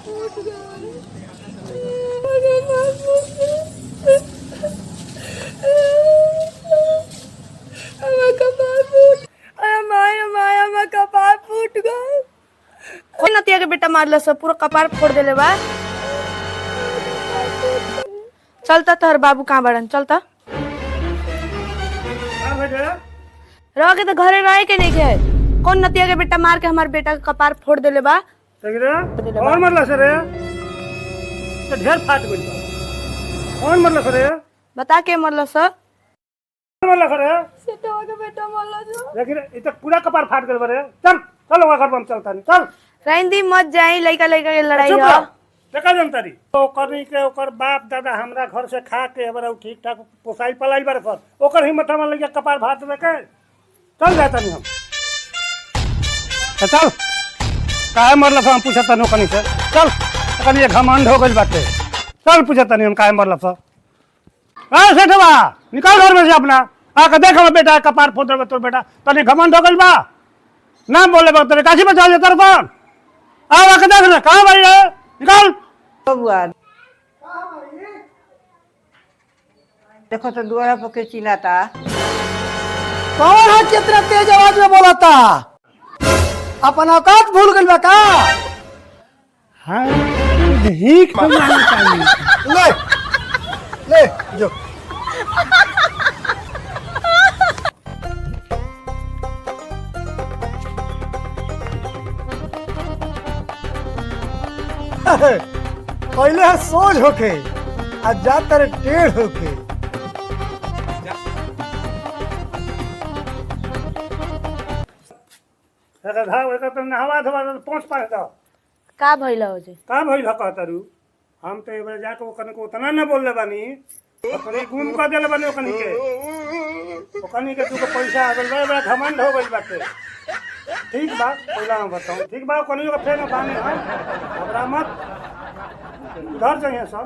फूट गए। अरे कपार फूट। अरे माया माया मैं कपार फूट गए। कोई नतिया के बेटा मारले सब पूरा कपार फोड़ देले बा। चलता तोहर बाबू कहाँ बड़न चलता। रह के तो घरे रहे के नहीं के। कौन नतिया के बेटा मार के हमारे बेटा का कपार फोड़ देले बा। और मरला सर तो ढेर फाट गइल बा। कौन मरला सर? बता के मरल सर। मरला सर सेठवा के बेटा मरला जो। लेकिन इ त पूरा कपार फाट गइल बारे। चल चल ओकर घर पर हम चलता नहीं चल। रैंदी मत जाई लइका लइका के लड़ाई चुप है। रह। देखा जनतारी ओकरनी के ओकर बाप दादा हमरा घर से खा के हमरा ठीक ठाक पोसाई पलाई बारे सर। ओकर हिम्मत हमर लइका कपार फाट दे के चल जाता नहीं हम। चल काहे मरला हम पूछता नहीं ओकनी से। चल ओकनी घमंड हो गइल बाटे। चल पूछता नहीं हम काहे मरला सर। आ सेठवा निकाल घर में से अपना आके देख हमर बेटा कपार फोड़ दे तोर बेटा तनी घमंड हो गइल बा। ना बोले बा तेरे काशी बचा दे तेरे पर। आ आके देख ना कहां भाई है निकाल। बबुआ देखो तो दुआरा पर के चिल्लाता। कौन है कितना तेज आवाज में बोला था? अपन औकात भूल गइल बा का? हाँ भीख मांगना चाहिए। ले ले जो पहले है सोच होके आज जा तेरे टेढ़ होके। धाव एक तो नहवा धवा पहुंच पाए दो। का भइल हो जे? का भइल ह कहतरू? हम तो एबे जाके ओकन को उतना न बोलले बानी। ओकरे गुम कर देले बानी ओकनी के तू को पैसा आ गइल बा बड़ा घमंड हो गइल बाटे। ठीक बा पहला हम बताऊं ठीक बा ओकनी को फेर बानी हम घबरा मत। उधर जाइए सब